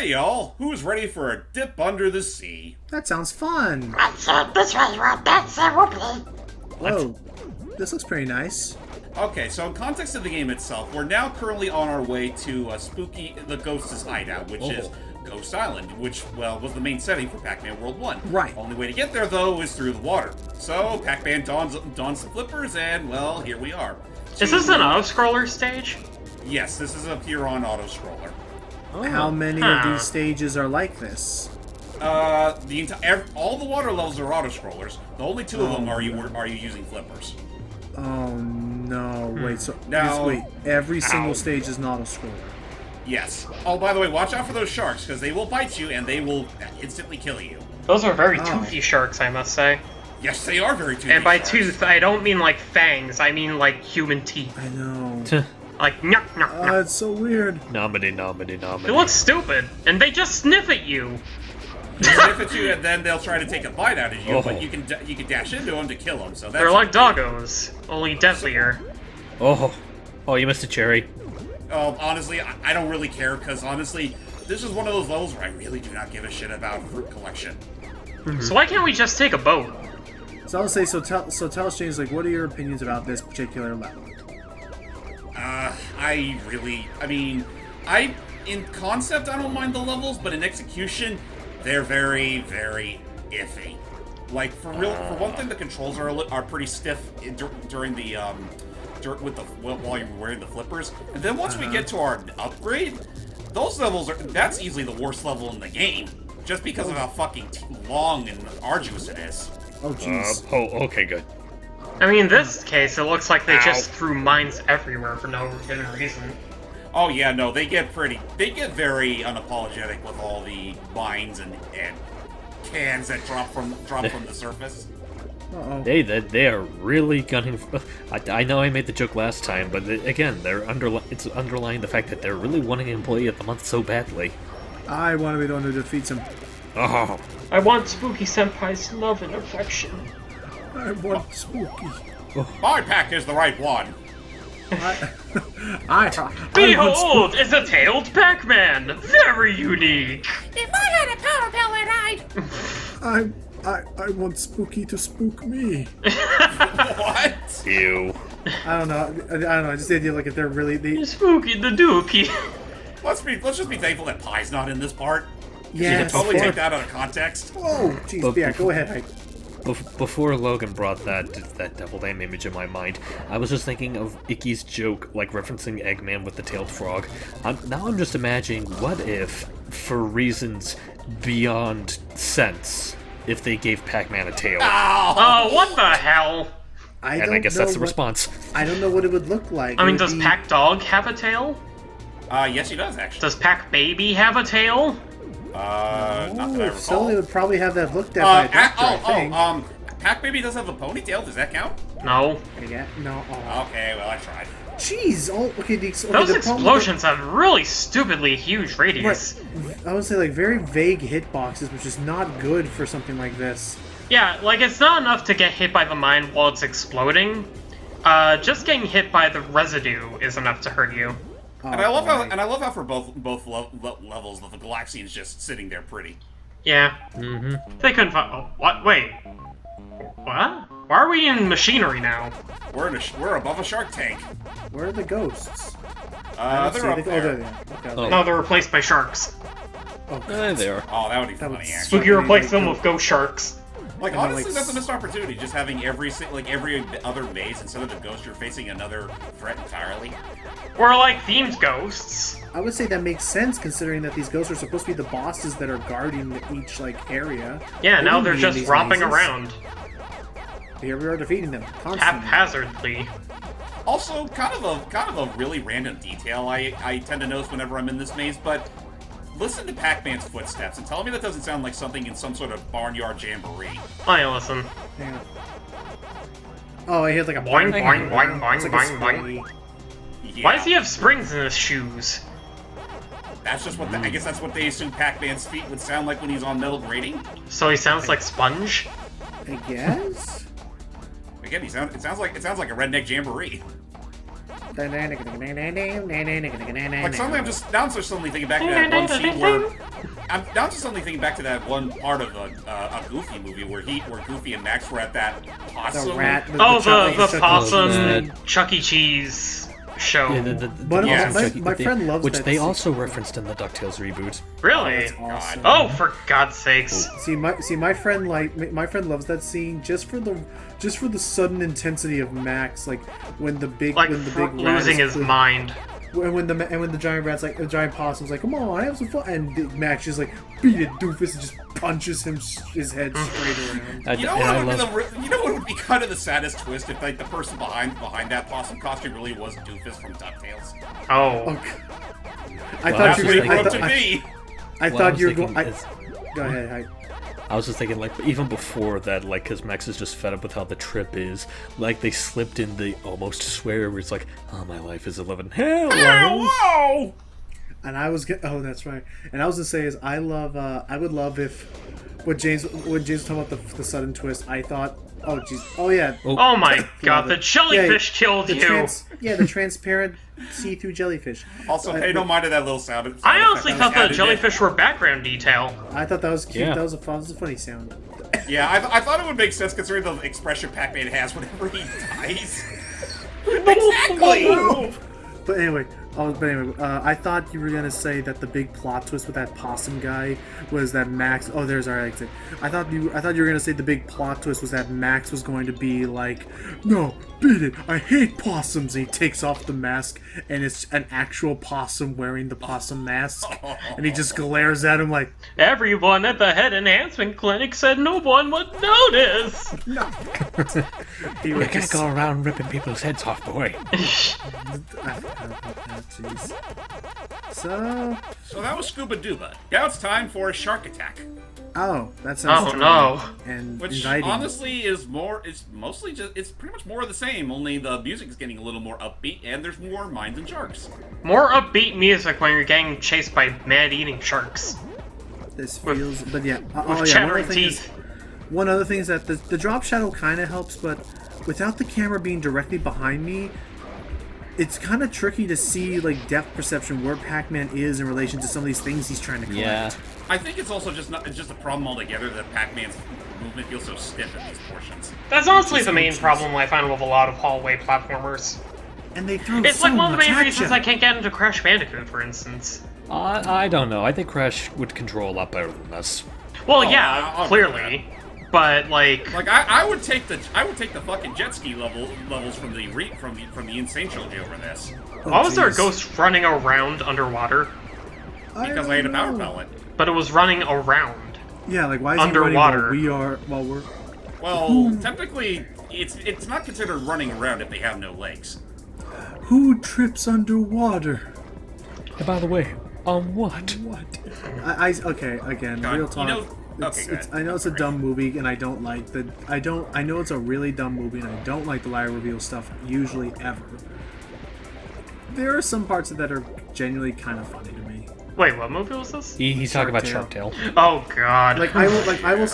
Hey y'all, who's ready for a dip under the sea? That sounds fun. This way, that's whoopee. Whoa, this looks pretty nice. Okay, so in context of the game itself, we're now currently on our way to Spooky the Ghost's hideout, which is Ghost Island, which, well, was the main setting for Pac-Man World 1. Right. Only way to get there, though, is through the water. So, Pac-Man dons some flippers, and, well, here we are. Is this an auto-scroller stage? Yes, this is a pure-on auto-scroller. How many of these stages are like this? All the water levels are auto-scrollers. The only two of them are you using flippers. Oh no! Wait, so Now- wait. Every single stage is an auto-scroller. Yes. Oh, by the way, watch out for those sharks, because they will bite you, and they will instantly kill you. Those are very toothy sharks, I must say. Yes, they are very toothy And by sharks. tooth, I don't mean like fangs, I mean like human teeth. I know. Like, nyuk, nyuk, nyuk. It's so weird. Nomedy, nomedy, nomedy. It looks stupid, and they just sniff at you. They sniff at you, and then they'll try to take a bite out of you, but you can dash into them to kill them. So that's They're like doggos, only deadlier. Oh, you missed a cherry. Oh, honestly, I don't really care, because honestly, this is one of those levels where I really do not give a shit about fruit collection. So why can't we just take a boat? So I'll say, tell us, James, like, what are your opinions about this particular level? In concept, I don't mind the levels, but in execution, they're very, very iffy. Like, for one thing, the controls are pretty stiff during the, while you're wearing the flippers. And then once we get to our upgrade, those levels that's easily the worst level in the game. Just because of how fucking long and arduous it is. Oh jeez. Okay, good. I mean, in this case, it looks like they just threw mines everywhere for no good reason. Oh yeah, no, they get very unapologetic with all the mines and cans that drop from the surface. Uh-oh. They are really gunning. I know I made the joke last time, but again, it's underlying the fact that they're really wanting Employee of the Month so badly. I want to be the one who defeats him. Oh, I want Spooky Senpai's love and affection. I want Spooky. My pack is the right one. Behold, it's a tailed Pac-Man! Very unique! If I had a power pellet, I want Spooky to spook me. What? ew. I don't know. Just the idea, like, if they're really Spooky the Dookie. Let's just be thankful that Pie's not in this part. You yeah. can totally take that out of context. Oh, jeez. Yeah, go ahead, Hype. Before Logan brought that deviled aim image in my mind, I was just thinking of Icky's joke, like referencing Eggman with the tailed frog. Now I'm just imagining, what if, for reasons beyond sense, if they gave Pac-Man a tail? Oh, what the hell? I guess that's the response. I don't know what it would look like. I mean, does Pac Dog have a tail? Yes, he does, actually. Does Pac Baby have a tail? Not that I recall. Sully would probably have that looked at by a doctor, I think. Pac Baby does have a ponytail. Does that count? No. No. Okay, well, I tried. Jeez. Those explosions have really stupidly huge radius. Right. I would say, like, very vague hitboxes, which is not good for something like this. Yeah, like, it's not enough to get hit by the mine while it's exploding. Just getting hit by the residue is enough to hurt you. And I love how for both levels the Galaxian's just sitting there pretty. Yeah. They couldn't find. Oh, what? Wait. What? Why are we in machinery now? We're above a shark tank. Where are the ghosts? They're up there. Oh, there they are. Okay, No, they're replaced by sharks. They are. Oh, that would be funny, actually. Spooky replaced them with ghost sharks. Like, honestly, that's a missed opportunity, just having every other maze, instead of the ghost, you're facing another threat entirely. Or, like, themed ghosts. I would say that makes sense, considering that these ghosts are supposed to be the bosses that are guarding each, like, area. Yeah, now wouldn't they're be in just these romping mazes. around. Here we are defeating them constantly. Haphazardly. Also, kind of a really random detail I tend to notice whenever I'm in this maze, but listen to Pac-Man's footsteps and tell me that doesn't sound like something in some sort of barnyard jamboree. I listen. Hang on. Oh, I hear like a Boing, boing, boing, boing, It's like a boing, boing. spray. Yeah, Why does he have springs in his shoes? That's just what I guess that's what they assume Pac-Man's feet would sound like when he's on metal grating. So he sounds like Sponge? I guess. Again, it sounds like a redneck jamboree. Like suddenly I'm just suddenly thinking back to that one scene I'm now just suddenly thinking back to that one part of a Goofy movie where Goofy and Max were at that possum. The rat. The possum Chuck Chuck E. Cheese show. Yeah, But Yeah. my friend loves which that they scene. also referenced in the DuckTales reboot. Really? That's awesome. Oh, for God's sakes! See, my friend loves that scene just for the sudden intensity of Max, like when the big Like when the big rat losing is his mind. when the giant rat's like the giant possum's like, come on, have some fun, and Max just like, beat it, doofus, and just punches his head straight around. You know what would be kind of the saddest twist if like the person behind that possum costume really was Doofus from DuckTales. Oh. I Well, thought that's you what were they gonna. Grew up to be. I Well, thought was you were thinking going. is- Go ahead. I was just thinking, like, even before that, like, because Max is just fed up with how the trip is, like, they slipped in the almost swear where it's like, oh, my life is a living hell. Whoa! And I was oh, that's right. And I was gonna say is I would love if when James was talking about the sudden twist, I thought, oh jeez, oh yeah, Oh my God! The Yeah, jellyfish killed the you. the transparent see-through jellyfish. Also, pay no mind to that little sound. I honestly effect thought that was the added jellyfish were background detail. I thought that was cute. Yeah. That was a funny sound. in. Yeah, I thought it would make sense considering the expression Pac-Man has whenever he dies. Exactly. But anyway, I thought you were gonna say that the big plot twist with that possum guy was that Max. Oh, there's our exit. I thought you were gonna say the big plot twist was that Max was going to be like, no, beat it. I hate possums. And he takes off the mask, and it's an actual possum wearing the possum mask, and he just glares at him like, Everyone at the head enhancement clinic said no one would notice. he You would can't just. go around ripping people's heads off, boy. I forgot about that. Jeez. So that was Scuba Duba. Now it's time for a shark attack. Oh, that sounds. Oh strong no! And Which inviting. honestly is mostly just, it's pretty much more of the same, only the music's getting a little more upbeat and there's more mines and sharks. More upbeat music when you're getting chased by man-eating sharks This feels, but yeah. with Oh yeah. chattering teeth. One other thing is that the drop shadow kind of helps, but without the camera being directly behind me, it's kind of tricky to see like depth perception where Pac-Man is in relation to some of these things he's trying to collect. Yeah. I think it's also just a problem altogether that Pac-Man's movement feels so stiff in these portions. That's honestly the main problem I find with a lot of hallway platformers. And they throw It's so like one of the much main at reasons ya. I can't get into Crash Bandicoot, for instance. I don't know. I think Crash would control a lot better than this. Well, Oh, yeah, I'll agree with clearly, but like, Like I would take the fucking jet ski levels from the Insane Trilogy over this why was there a jeez. ghost running around underwater? because I had a power pellet. But it was running around. Yeah, like why is Underwater. he running while we're Well, technically, it's not considered running around if they have no legs. who trips underwater? And by the way, on what? What? Okay, again, God, real talk. you know- okay, go ahead. I know it's a dumb movie, and I don't like the. I know it's a really dumb movie, and I don't like the liar reveal stuff usually ever. There are some parts of that are genuinely kind of funny to me. Wait, what movie was this? He's talking about Shark Shark Tale. Oh God! I will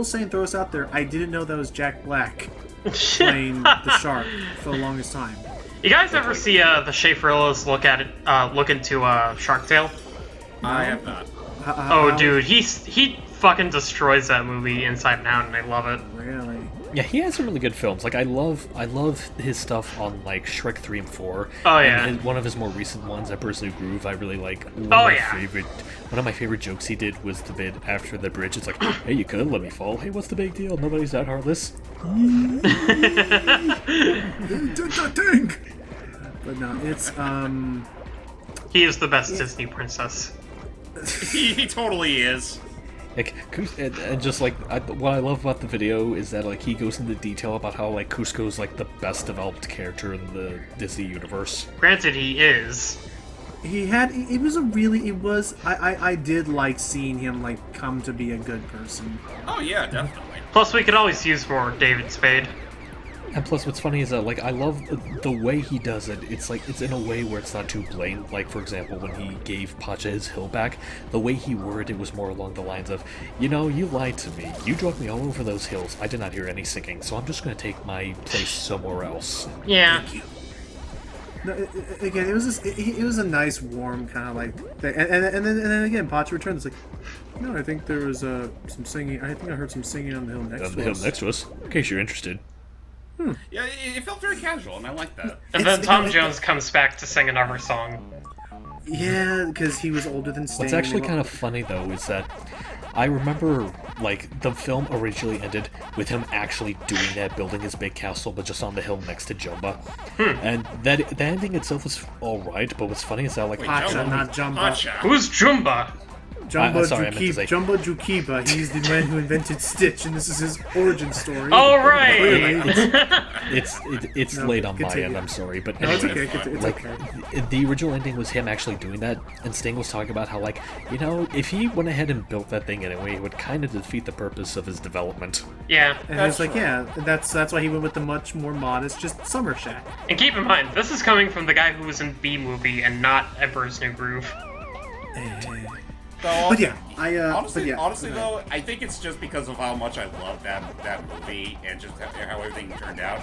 say and throw this out there. I didn't know that was Jack Black playing the shark for the longest time. You guys ever see the Schaefer-Illes look into Shark Tale? I have not. Oh, dude, he fucking destroys that movie inside and out, and I love it. Really? Yeah, he has some really good films. Like I love his stuff on like Shrek 3 and 4. Oh, And yeah. one of his more recent ones, Emperor's New Groove, I really like. One of my favorite jokes he did was the bit after the bridge. It's like, hey, you could let me fall. Hey, what's the big deal? Nobody's that heartless. But no, it's He is the best Disney princess. He totally is. Like, and just like what I love about the video is that like he goes into detail about how like Kuzco's like the best developed character in the Disney universe. Granted, he is. I did like seeing him like come to be a good person. Oh yeah, definitely. Plus, we could always use more David Spade. And plus, what's funny is that, like, I love the way he does it. It's like, it's in a way where it's not too blatant. Like, for example, when he gave Pacha his hill back, the way he worded it was more along the lines of, you know, you lied to me. You drug me all over those hills. I did not hear any singing, so I'm just going to take my place somewhere else. Yeah. No, again, it was just, it was a nice, warm kind of like thing. And then again, Pachi returns. It's like, no, I think there was some singing. I think I heard some singing on the hill next to us. On the hill next to us, in case you're interested. Yeah, it felt very casual, and I like that. And then Tom Jones comes back to sing another song. Yeah, because he was older than Sting. What's actually kind of funny though is that I remember, like, the film originally ended with him actually doing that, building his big castle, but just on the hill next to Jumba. And the ending itself was alright, but what's funny is that, like, Pacha, not Jumba. Pacha. Who's Jumba? Jumba sorry, I meant to say- Jumba Jukiba. He's the man who invented Stitch, and this is his origin story. Oh, right! Clearly. It's No, late on my continue. end, I'm sorry, but No, it's anyway. okay. It's Like, okay. the original ending was him actually doing that, and Sting was talking about how, like, you know, if he went ahead and built that thing anyway, it would kind of defeat the purpose of his development. Yeah. And That's it's like, true. yeah, that's why he went with the much more modest, just Summer Shack. And keep in mind, this is coming from the guy who was in B-Movie and not Emperor's New Groove. But yeah, Honestly, though, I think it's just because of how much I love that movie and just how everything turned out,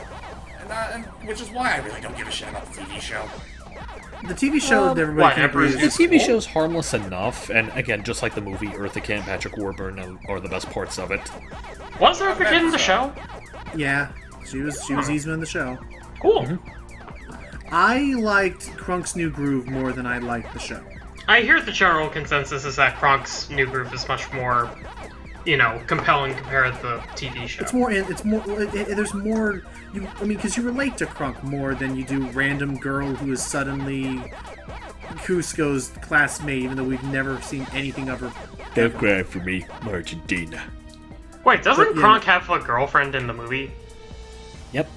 and which is why I really don't give a shit about the TV show. the TV show that everybody what, can agree Emperor's The is TV show's harmless enough, and again, just like the movie, Eartha Kitt and Patrick Warburton are the best parts of it. Was there a kid in the show? yeah, she was Eastman in the show. Cool. I liked Krunk's New Groove more than I liked the show. I hear the general consensus is that Kronk's New Groove is much more, compelling compared to the TV show. There's more. Because you relate to Krunk more than you do random girl who is suddenly Cusco's classmate, even though we've never seen anything of her. Don't cry for me, Argentina. Wait, doesn't But, yeah. Kronk have a girlfriend in the movie? Yep.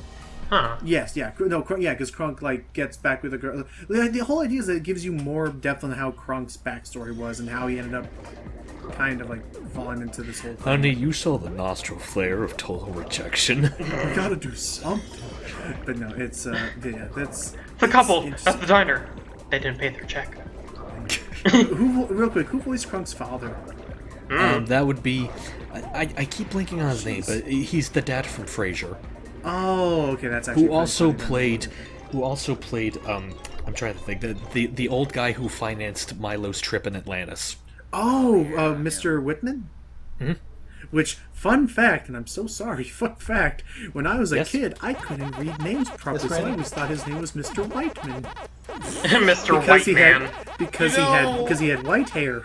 Huh. Yes, yeah, no, yeah, because Krunk like gets back with a girl. The whole idea is that it gives you more depth on how Krunk's backstory was and how he ended up kind of like falling into this whole thing. Honey, you saw the nostril flare of total rejection. We gotta do something. But no, it's yeah, that's The couple it's at the diner. They didn't pay their check. real quick, who voiced Krunk's father? That would be... I keep blinking on his name, but he's the dad from Frasier. Oh, okay, that's actually Who also played... I'm trying to think. The old guy who financed Milo's trip in Atlantis. Oh, Mr. Whitman? Which, fun fact, and I'm so sorry, fun fact, when I was a Yes? kid, I couldn't read names properly, so I Randy? always thought his name was Mr. Whiteman. Mr. White Man. Because You he know- had white hair.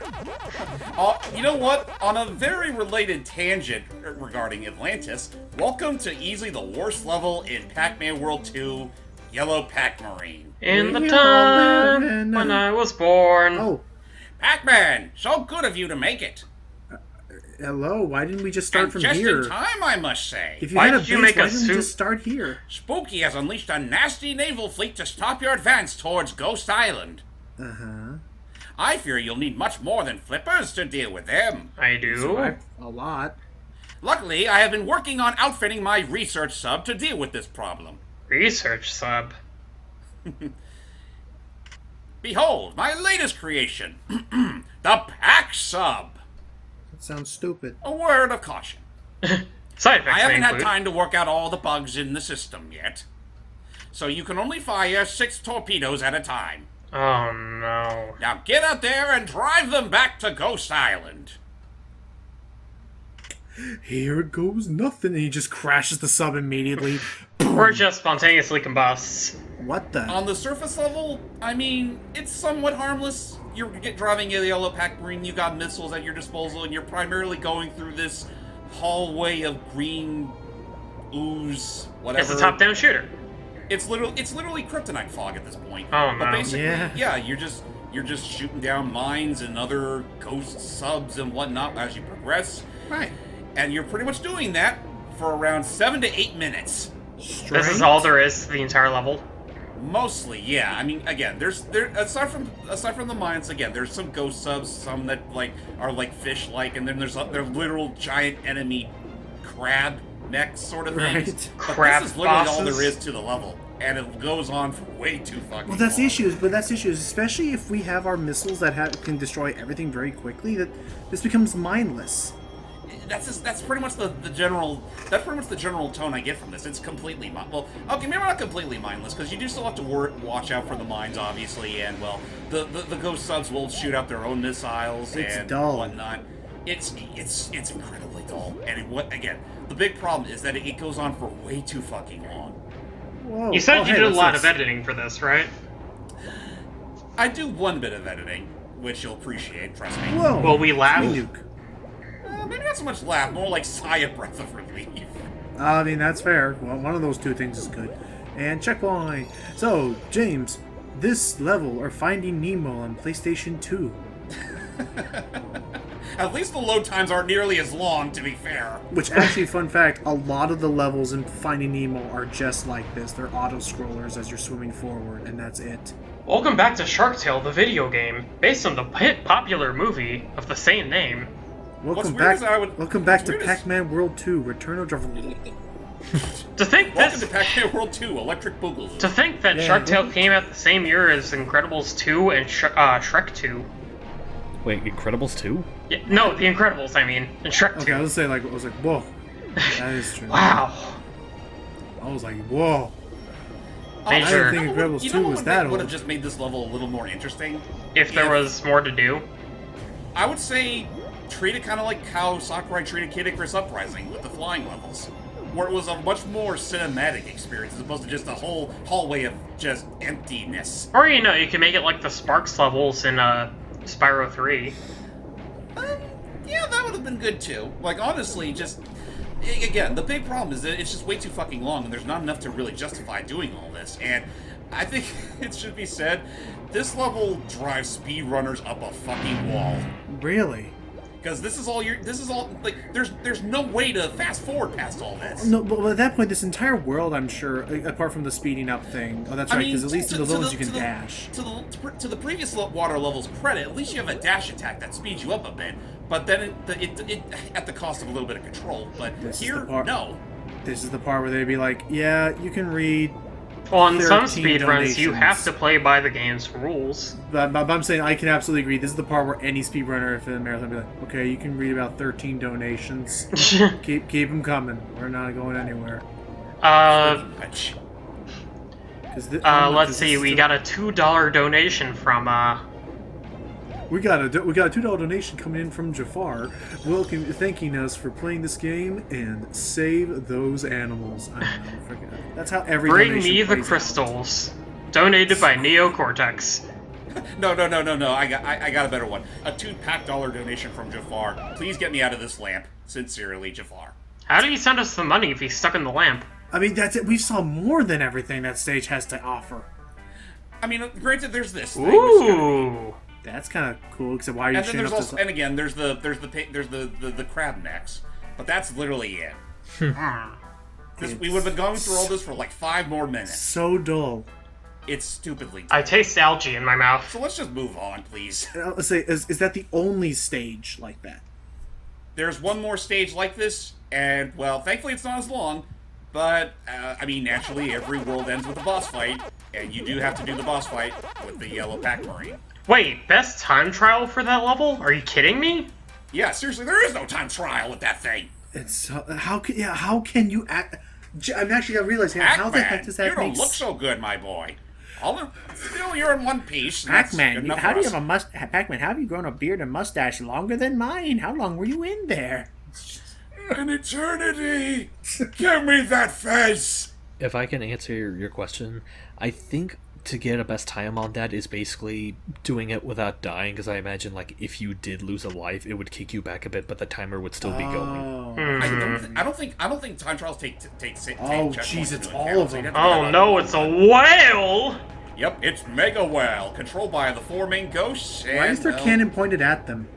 You know what? On a very related tangent regarding Atlantis, welcome to easily the worst level in Pac-Man World 2, Yellow Pac-Marine. In the We all time live in when a- I was born. Oh, Pac-Man, so good of you to make it. hello, why didn't we just start And from just here? in time, I must say. If you Why had a did you base, make a why didn't we suit? just start here? Spooky has unleashed a nasty naval fleet to stop your advance towards Ghost Island. Uh-huh. I fear you'll need much more than flippers to deal with them. I do. A lot. Luckily, I have been working on outfitting my research sub to deal with this problem. Research sub. Behold, my latest creation, the Pack Sub. That sounds stupid. A word of caution. Side effects I haven't may had include. time to work out all the bugs in the system yet. So you can only fire 6 torpedoes at a time. Oh no. Now get out there and drive them back to Ghost Island. Here goes nothing, and he just crashes the sub immediately. Or just spontaneously combusts. What the? On the surface level, I mean, it's somewhat harmless. You're driving a Yellow Pac-Marine, you got missiles at your disposal, and you're primarily going through this hallway of green ooze, whatever. It's a top-down shooter. It's literally kryptonite fog at this point. Oh, no. But basically, Yeah. you're just shooting down mines and other ghost subs and whatnot as you progress, Right. and you're pretty much doing that for around 7 to 8 minutes. This is all there is to the entire level. Mostly, yeah. I mean, again, aside from the mines, again, there's some ghost subs, some that are like fish-like, and then there's literal giant enemy crab mechs sort of things. Right. But Crab this is literally all bosses? there is to the level, and it goes on for way too fucking. Well, that's the long. issue. But that's the issue, especially if we have our missiles that can destroy everything very quickly. That this becomes mindless. that's pretty much the general tone I get from this. It's completely well, okay, maybe not completely mindless, because you do still have to watch out for the mines, obviously, and well, the ghost subs will shoot out their own missiles and dull. whatnot. It's incredibly dull, and again, the big problem is that it goes on for way too fucking long. Whoa. You said you did a what's lot this? of editing for this, right? I do one bit of editing, which you'll appreciate, trust me. Whoa. Will we laugh? Nuke. Maybe not so much laugh, more like sigh a breath of relief. I mean, that's fair. Well, one of those two things is good. And checkpoint. So, James, this level are Finding Nemo on PlayStation 2. At least the load times aren't nearly as long, to be fair. Which, actually, fun fact, a lot of the levels in Finding Nemo are just like this. They're auto-scrollers as you're swimming forward, and that's it. Welcome back to Shark Tale, the video game, based on the hit popular movie of the same name. Welcome weird back is to Pac-Man World 2, Return of Java. To think Welcome this, to Pac-Man World 2, Electric Boogaloo. to think that Yeah, Shark Tale welcome- came out the same year as Incredibles 2 and Shrek 2. Wait, Incredibles 2? Yeah, no, The Incredibles, I mean, and Shrek 2. Okay, I was like, whoa. That is true. Wow. I was like, whoa. Major. I didn't think Incredibles 2 was that would old. have just made this level a little more interesting. If there was more to do. I would say treat it kind of like how Sakurai treated Kid Icarus Uprising with the flying levels, where it was a much more cinematic experience as opposed to just a whole hallway of just emptiness. Or, you know, you can make it like the Sparks levels in Spyro 3. Yeah, that would have been good too. Like, honestly, just... Again, the big problem is that it's just way too fucking long, and there's not enough to really justify doing all this. And I think it should be said, this level drives speedrunners up a fucking wall. Really? Because this is all, like, there's no way to fast forward past all this. No, but at that point, this entire world, I'm sure, apart from the speeding up thing. Oh, that's right, because at least in the little ones you can dash. To the previous water level's credit, at least you have a dash attack that speeds you up a bit. But then it at the cost of a little bit of control. But This is the here, part- no. This is the part where they'd be like, yeah, you can read, Well, in some 13 speedruns, you have donations. to play by the game's rules. but I'm saying I can absolutely agree. This is the part where any speedrunner, if in a marathon, would be like, okay, you can read about 13 donations. keep them coming. We're not going anywhere. Much. Let's see, we got a $2 donation from, We got a $2 donation coming in from Jafar, thanking us for playing this game and save those animals. I don't know, forget it. That's how every Bring donation Me the plays out. Crystals. Donated by Neocortex. No. I got a better one. A $2 donation from Jafar. Please get me out of this lamp. Sincerely, Jafar. How did he send us the money if he's stuck in the lamp? I mean, that's it. We saw more than everything that stage has to offer. I mean, granted, there's this thing. which is kinda neat. Ooh. That's kind of cool. Except why are you And then showing there's up also, this? and again, there's the crab necks, but that's literally it. We would have been going through all this for like 5 more minutes. So dull. It's stupidly. I taste algae in my mouth. So let's just move on, please. Let's say, is that the only stage like that? There's one more stage like this, and well, thankfully it's not as long. But I mean, naturally, every world ends with a boss fight, and you do have to do the boss fight with the yellow Pac-Marine. Wait, best time trial for that level? Are you kidding me? Yeah, seriously, there is no time trial with that thing. It's how can you act? I'm actually gonna realize how the heck Pac-Man, does that you don't make look so good, my boy. Still, you're in one piece. and that's good Pac-Man, enough how for do you us. have a Pac-Man, how have you grown a beard and mustache longer than mine? How long were you in there? An eternity! Give me that face! If I can answer your question, I think to get a best time on that is basically doing it without dying, because I imagine, like, if you did lose a life, it would kick you back a bit, but the timer would still be going. Oh, Hmm. I don't think time trials take Oh, checkpoints jeez, into it's account, all of so you'd them. have to Oh get no, all it's a whale! Yep, it's Mega Whale, controlled by the 4 main ghosts. why is and, their well, cannon pointed at them?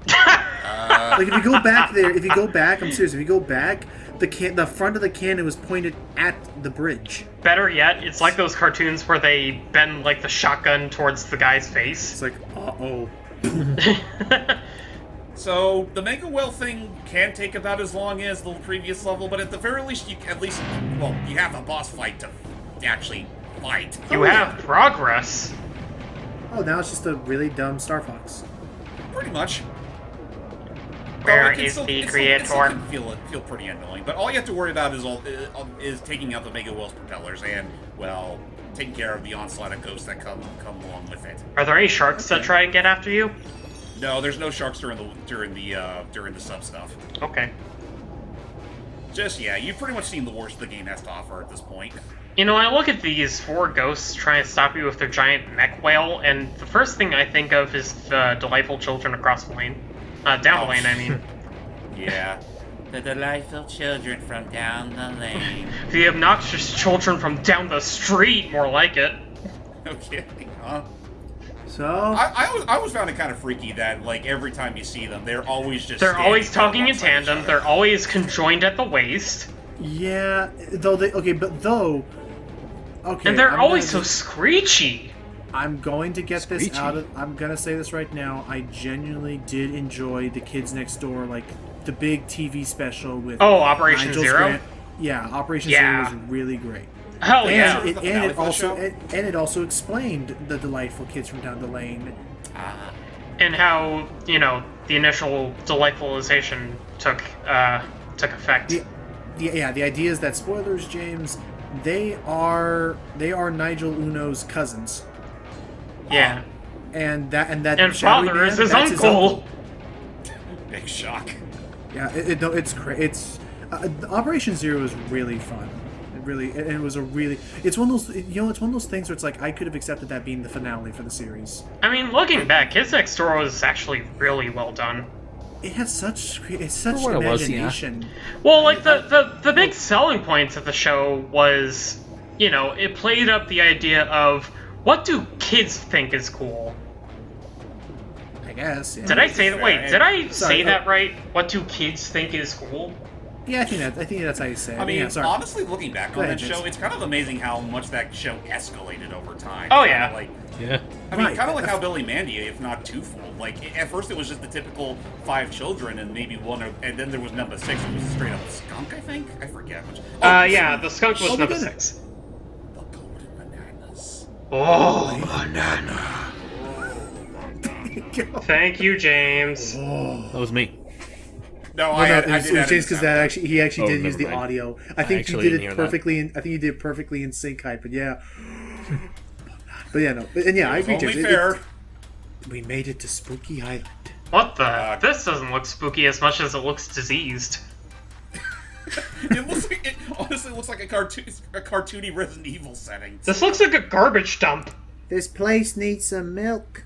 Like if you go back there, I'm serious. If you go back, the front of the cannon was pointed at the bridge. Better yet, it's like those cartoons where they bend like the shotgun towards the guy's It's face. like, uh-oh. So the Mega Whale thing can take about as long as the previous level, but at the very least, you have a boss fight to actually fight. You have progress. Oh, now it's just a really dumb Star Fox. Pretty much. Where it can is still- the it still- creator? It still can feel pretty annoying, but all you have to worry about is taking out the Mega Whale's propellers and, well, taking care of the onslaught of ghosts that come along with it. Are there any sharks that try and get after you? No, there's no sharks during the sub stuff. Okay. Yeah, you've pretty much seen the worst the game has to offer at this point. You know, I look at these 4 ghosts trying to stop you with their giant mech whale, and the first thing I think of is the delightful children across the lane. Down the lane, I mean. Yeah. The delightful children from down the lane. The obnoxious children from down the street, more like it. No kidding, huh? So I always found it kind of freaky that, like, every time you see them, they're always just They're always standing talking in alongside each tandem, other. they're always conjoined at the waist, yeah, okay, and they're I'm always so gonna screechy. I'm going to get this Screechy. out of. I'm gonna say this right now. I genuinely did enjoy the Kids Next Door, like the big TV special with. Oh, Operation Nigel's Zero? Yeah, Operation Yeah. Zero was really great. Hell And yeah. it, The and finale it for the also show? it also explained the delightful kids from down the lane. And how, you know, the initial delightfulization took effect. The idea is that spoilers, James. They are Nigel Uno's cousins, Yeah. and that And shadowy father is man, his that's uncle. Big shock. Yeah, it's Operation Zero is really fun. It was a really. It's one of those. It's one of those things where it's like I could have accepted that being the finale for the series. I mean, looking back, Kids Next Door was actually really well done. It has such what it was, yeah. imagination. Well, like, the big selling points of the show was, you know, it played up the idea of, what do kids think is cool? I guess. Yeah. Did I say that? Wait, did I Sorry, say that right? What do kids think is cool? Yeah, I think that's how you say it. I mean, yeah, sorry. honestly, looking back Go on ahead, that James. show, it's kind of amazing how much that show escalated over time. Oh, Kinda yeah. Like, Yeah. I mean, Right. kind of like how Billy Mandy, if not twofold. Like, at first it was just the typical 5 children and maybe one, and then there was number 6, who was straight up a skunk, I think? I forget which. Yeah, the skunk was Oh, number we did 6. The golden bananas. Oh, Banana. thank you, James. That was me. No, Well, I no, did it was that James because that he actually Oh, did use never the mind. audio. I think you actually did didn't it hear that. perfectly. I think you did it perfectly in sync, hype. But yeah, but yeah, no, and yeah, I agree, Only James. fair. We made it to Spooky Island. What the? This doesn't look spooky as much as it looks diseased. It honestly looks like a cartoony Resident Evil setting. This looks like a garbage dump. This place needs some milk.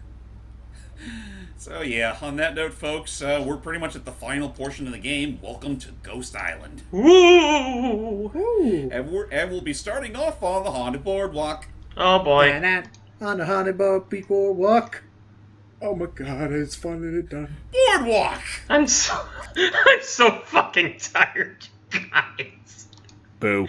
So yeah, on that note, folks, we're pretty much at the final portion of the game. Welcome to Ghost Island, Ooh. Ooh. and we'll be starting off on the haunted boardwalk. Oh boy. On the honey boat before walk. Oh my god, it's finally done. Boardwalk. I'm so fucking tired, you guys. Boo.